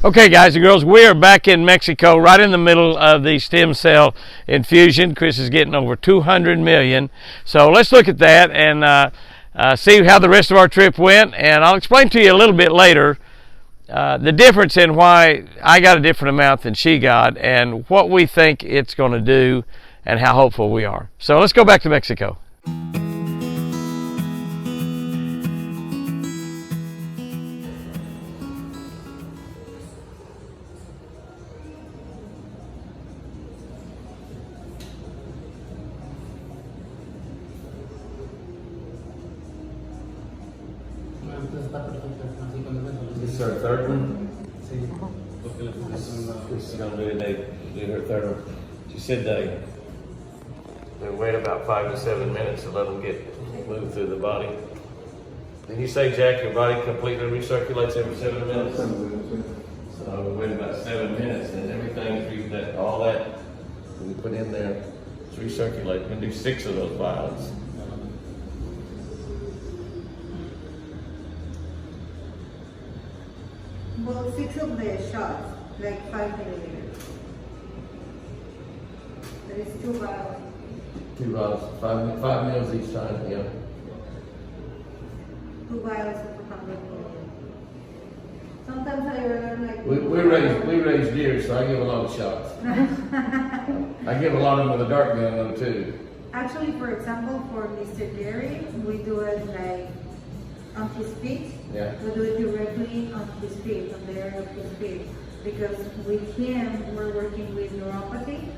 Okay, guys and girls, we are back in Mexico, right in the middle of the stem cell infusion. Chris is getting over 200 million. So let's look at that and see how the rest of our trip went. And I'll explain to you a little bit later the difference in why I got a different amount than she got and what we think it's going to do and how hopeful we are. So let's go back to Mexico. This is our third one? This is going to do her third one. She said they wait about 5 to 7 minutes to let them move through the body. Did you say, Jack, your body completely recirculates every 7 minutes? So we wait about 7 minutes and everything, all that we put in there is recirculating. We're going to do 6 of those vials. Well, 6 of the shots, like 5 milliliters. There is 2 vials. 2 vials, 5 mils each time, yeah. 2 vials of 100 milliliters. Sometimes I order like... We raise deer, so I give a lot of shots. I give a lot of them with a dart gun though too. Actually, for example, for Mr. Jerry, we do it like on his feet. Yeah. We do it directly on his feet, on the area of his feet. Because with him, we're working with neuropathy.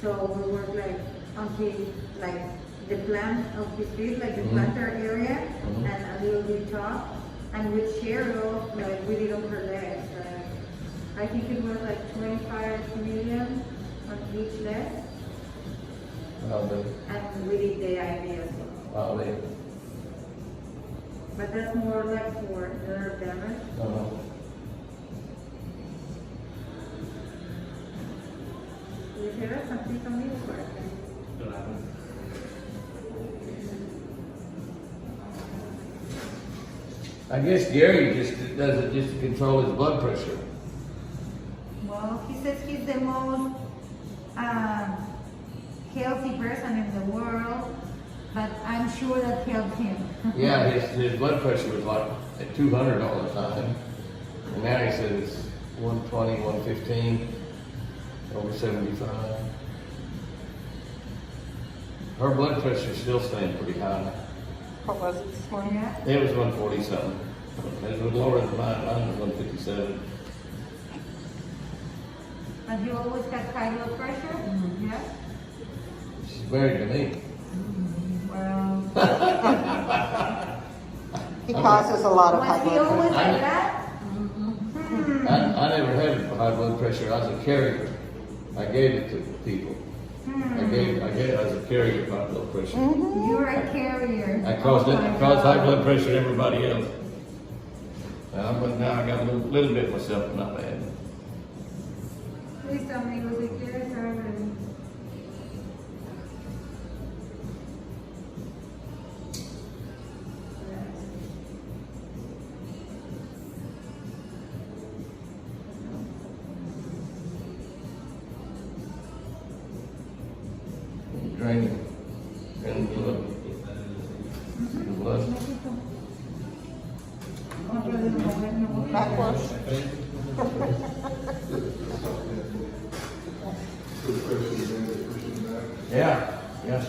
So we work like on his, like the plant of his feet, like the plantar area, and a little bit top. And with Cheryl, like we did on her legs. I think it was like 25 million on each leg. And we did the IV as well. But that's more like for nerve damage. ¿Dijeras así conmigo por acá? I guess Gary just does it just to control his blood pressure. Well, he says he's the most healthy person in the world, but I'm sure that helped him. Yeah, his blood pressure was like at 200 all the time. And now he says it's 120, 115, over 75. Her blood pressure is still staying pretty high. What was it this morning? Yeah. It was 140 something. It was lower than mine. Mine was 157. And you always got high blood pressure? Yeah. She's married to me. Well, He causes a lot of was high he blood always pressure. like that? I never had high blood pressure. I was a carrier. I gave it to people. I was a carrier of high blood pressure. You're a carrier. I caused high blood pressure to everybody else. But now I got a little bit myself, not bad. Please tell me, was it curious or Draining blood. Backwards. Yeah. Yeah.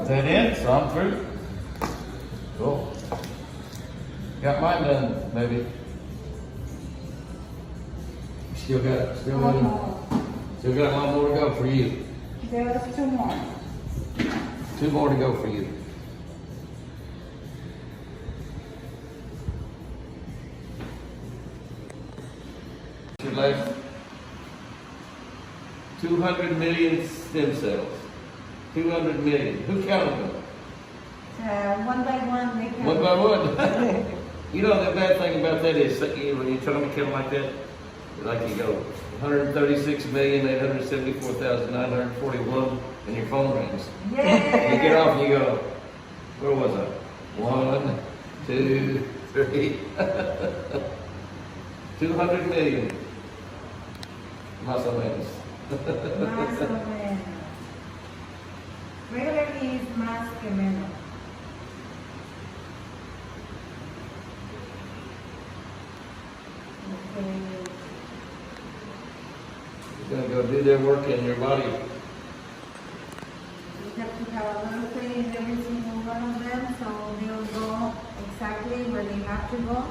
Is that it? So I'm through. Cool. Got mine done, baby. Still got a lot more to go for you. there's 2 more? 2 more to go for you. Your last 200 million stem cells. 200 million. Who counted them? One by one, they count. One by one. You know, the bad thing about that is when you tell them to count like that, like you go 136,874,941 and your phone rings. Yeah. You get off and you go, where was I? 1, 2, 3. 200 million. Más o menos. Más o menos. Regularly is más que menos. Okay. You're gonna go do their work in your body. We have to have a little thing in every single one of them, so they'll go exactly where they have to go.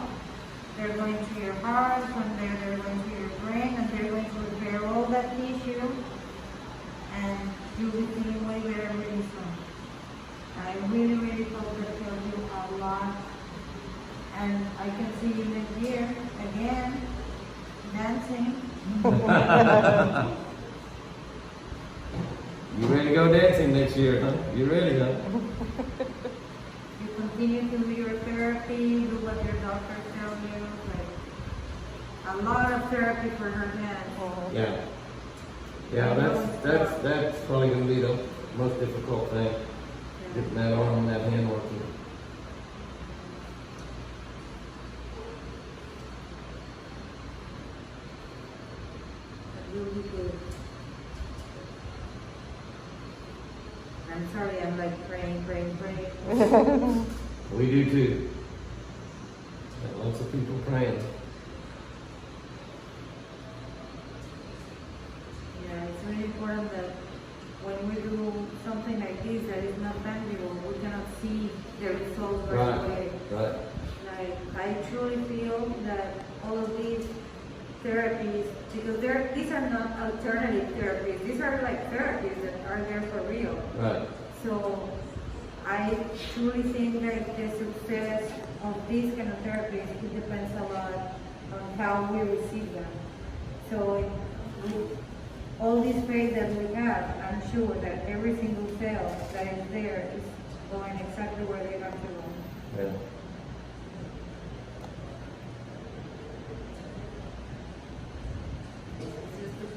They're going to your heart, from there they're going to your brain, and they're going to repair all that tissue, and you'll be feeling way better really soon. I really, really hope that tells you a lot, and I can see you next year again, dancing. You ready to go dancing next year, huh? You ready, huh? You continue to do your therapy, do what your doctors tell you, like a lot of therapy for her hands. Yeah. Yeah, that's probably gonna be the most difficult thing. Getting that arm and that hand working. You'll be good. I'm sorry, I'm like praying. We do too. Got lots of people praying. Yeah, it's really important that when we do something like this that is not tangible, we cannot see the results right away. Right. Like, I truly feel that all of these therapies, because these are not alternative therapies, these are like therapies that are there for real. Right. So I truly think that the success of these kind of therapies, it depends a lot on how we receive them. So with all this faith that we have, I'm sure that every single cell that is there is going exactly where they have to go. Yeah.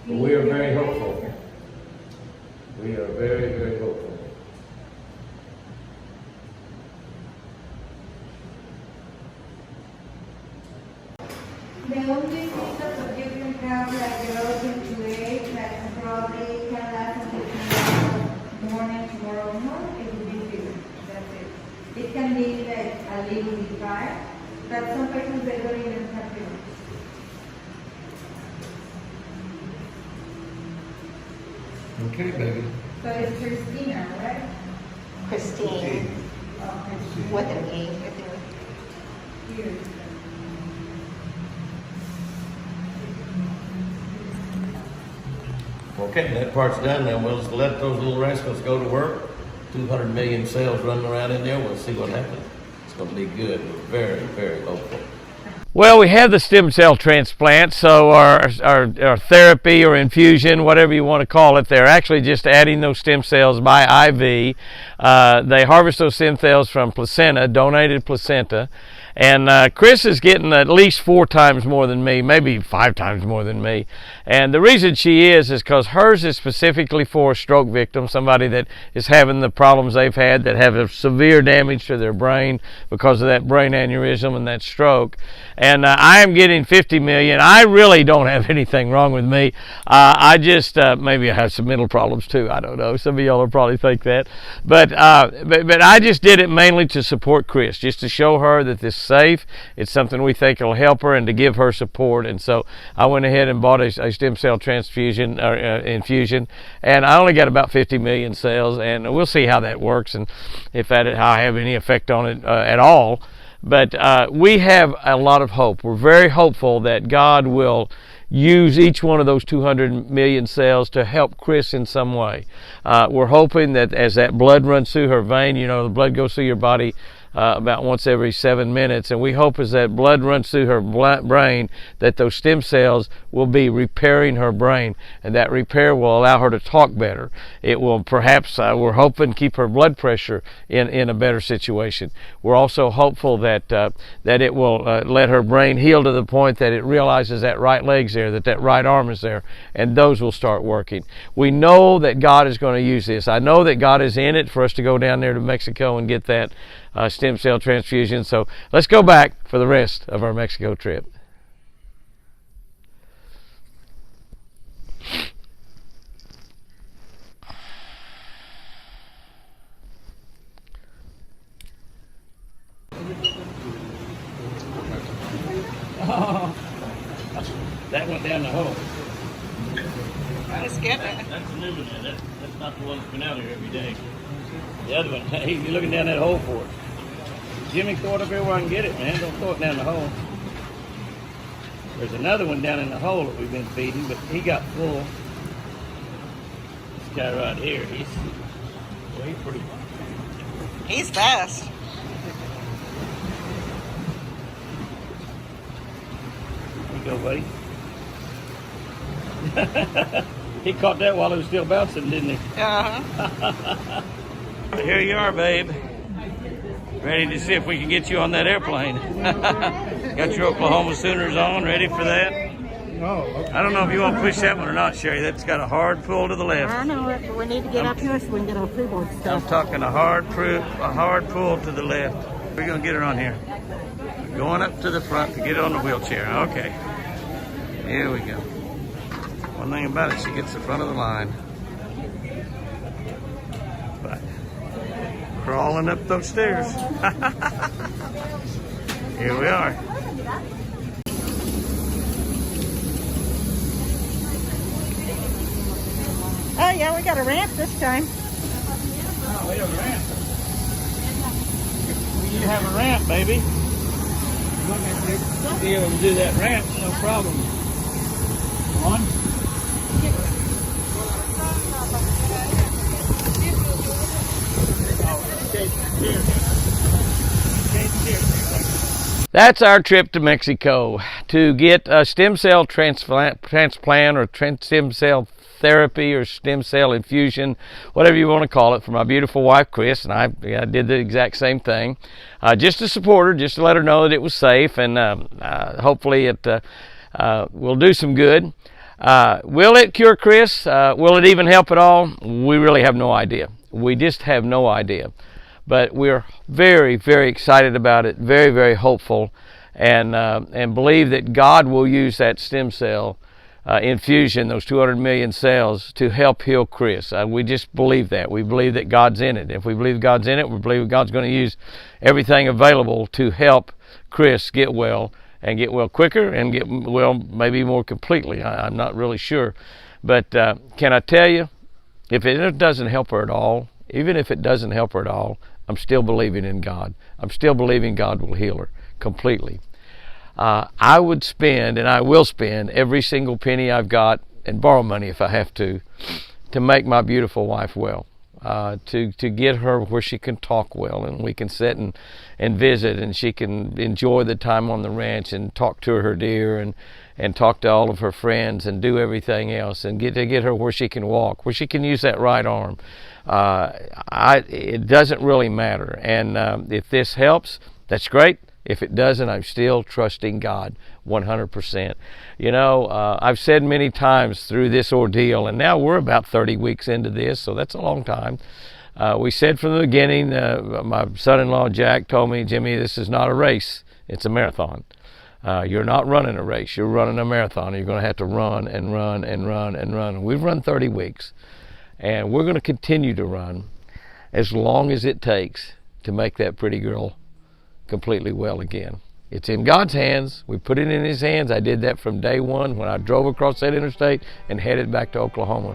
We are very hopeful. We are very, very hopeful. The only symptoms that you can have like relative to age that probably can last until morning tomorrow morning, it will be fever. That's it. It can be like a little bit dry, but some patients they don't even have fever. Okay, baby. So it's Christina, right? Christine, Oh, Christina. with an E, I think. Here. Okay, that part's done. Now we'll just let those little rascals go to work. 200 million cells running around in there. We'll see what happens. It's going to be good. We're very, very hopeful. Well, we have the stem cell transplant, so our therapy or infusion, whatever you want to call it, they're actually just adding those stem cells by IV. They harvest those stem cells from placenta, donated placenta, and Chris is getting at least 4 times more than me, maybe 5 times more than me. And the reason she is because hers is specifically for a stroke victim, somebody that is having the problems they've had, that have a severe damage to their brain because of that brain aneurysm and that stroke. And I am getting 50 million. I really don't have anything wrong with me. I just, maybe I have some mental problems too. I don't know. Some of y'all will probably think that. But I just did it mainly to support Chris, just to show her that this is safe. It's something we think will help her and to give her support. And so I went ahead and bought a stem cell transfusion or infusion. And I only got about 50 million cells. And we'll see how that works and if how I have any effect on it at all. But we have a lot of hope. We're very hopeful that God will use each one of those 200 million cells to help Chris in some way. We're hoping that as that blood runs through her vein, you know, the blood goes through your body about once every 7 minutes, and we hope as that blood runs through her brain that those stem cells will be repairing her brain, and that repair will allow her to talk better. It will perhaps, we're hoping, keep her blood pressure in a better situation. We're also hopeful that that it will let her brain heal to the point that it realizes that right leg's there, that right arm is there, and those will start working. We know that God is going to use this. I know that God is in it for us to go down there to Mexico and get that stem cell transfusion. So let's go back for the rest of our Mexico trip. Oh, that went down the hole. Let's get it. That's the new one. That's not the one that's been out here every day. The other one, hey, you're looking down that hole for it. Jimmy, throw it up here where I can get it, man. Don't throw it down the hole. There's another one down in the hole that we've been feeding, but he got full. This guy right here, he's pretty. He's fast. Here you go, buddy. He caught that while it was still bouncing, didn't he? Uh-huh. Here you are, babe. Ready to see if we can get you on that airplane. Got your Oklahoma Sooners on, ready for that? I don't know if you want to push that one or not, Sherry. That's got a hard pull to the left. I know it, but we need to get up here so we can get our freeboard I'm stuff. talking a hard pull to the left. We're going to get her on here. Going up to the front to get on the wheelchair. Okay. Here we go. One thing about it, she gets the front of the line. But crawling up those stairs. Here we are. Oh yeah, we got a ramp this time. Oh, we have a ramp. You have a ramp, baby. You'll be able to do that ramp, no problem. On. That's our trip to Mexico to get a stem cell transplant or stem cell therapy or stem cell infusion, whatever you want to call it, for my beautiful wife Chris, and I did the exact same thing, just to support her, just to let her know that it was safe, and hopefully it will do some good. Will it cure Chris? Will it even help at all? We really have no idea. We just have no idea. But we're very, very excited about it, very, very hopeful, and believe that God will use that stem cell infusion, those 200 million cells, to help heal Chris. We just believe that. We believe that God's in it. If we believe God's in it, we believe God's going to use everything available to help Chris get well, and get well quicker, and get well maybe more completely. I'm not really sure. But can I tell you, if it doesn't help her at all, even if it doesn't help her at all, I'm still believing in God. I'm still believing God will heal her completely. I would spend, and I will spend, every single penny I've got, and borrow money if I have to make my beautiful wife well, to get her where she can talk well, and we can sit and visit, and she can enjoy the time on the ranch, and talk to her deer, and talk to all of her friends, and do everything else, and get her where she can walk, where she can use that right arm. It doesn't really matter, and if this helps, that's great. If it doesn't, I'm still trusting God 100%. You know, I've said many times through this ordeal, and now we're about 30 weeks into this, so that's a long time. We said from the beginning, my son-in-law Jack told me, Jimmy, this is not a race, it's a marathon. You're not running a race, you're running a marathon. You're going to have to run and run and run and run. And we've run 30 weeks, and we're going to continue to run as long as it takes to make that pretty girl completely well again. It's in God's hands. We put it in His hands. I did that from day one when I drove across that interstate and headed back to Oklahoma.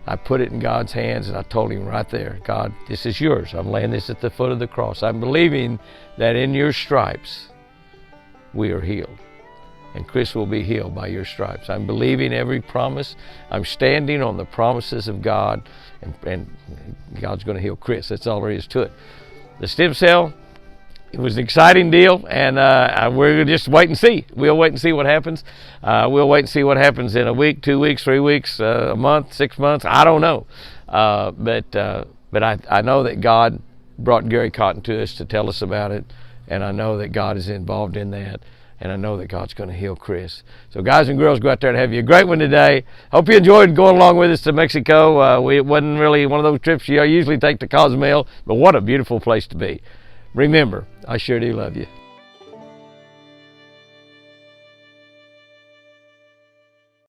I put it in God's hands, and I told Him right there, God, this is yours. I'm laying this at the foot of the cross. I'm believing that in your stripes we are healed. and Chris will be healed by your stripes. I'm believing every promise. I'm standing on the promises of God, and God's going to heal Chris. That's all there is to it. The stem cell, it was an exciting deal, and we're going to just wait and see. We'll wait and see what happens. We'll wait and see what happens in a week, 2 weeks, 3 weeks, a month, 6 months. I don't know. But I know that God brought Gary Cotton to us to tell us about it, and I know that God is involved in that, and I know that God's going to heal Chris. So guys and girls, go out there and have you a great one today. Hope you enjoyed going along with us to Mexico. It wasn't really one of those trips you usually take to Cozumel, but what a beautiful place to be. Remember, I sure do love you.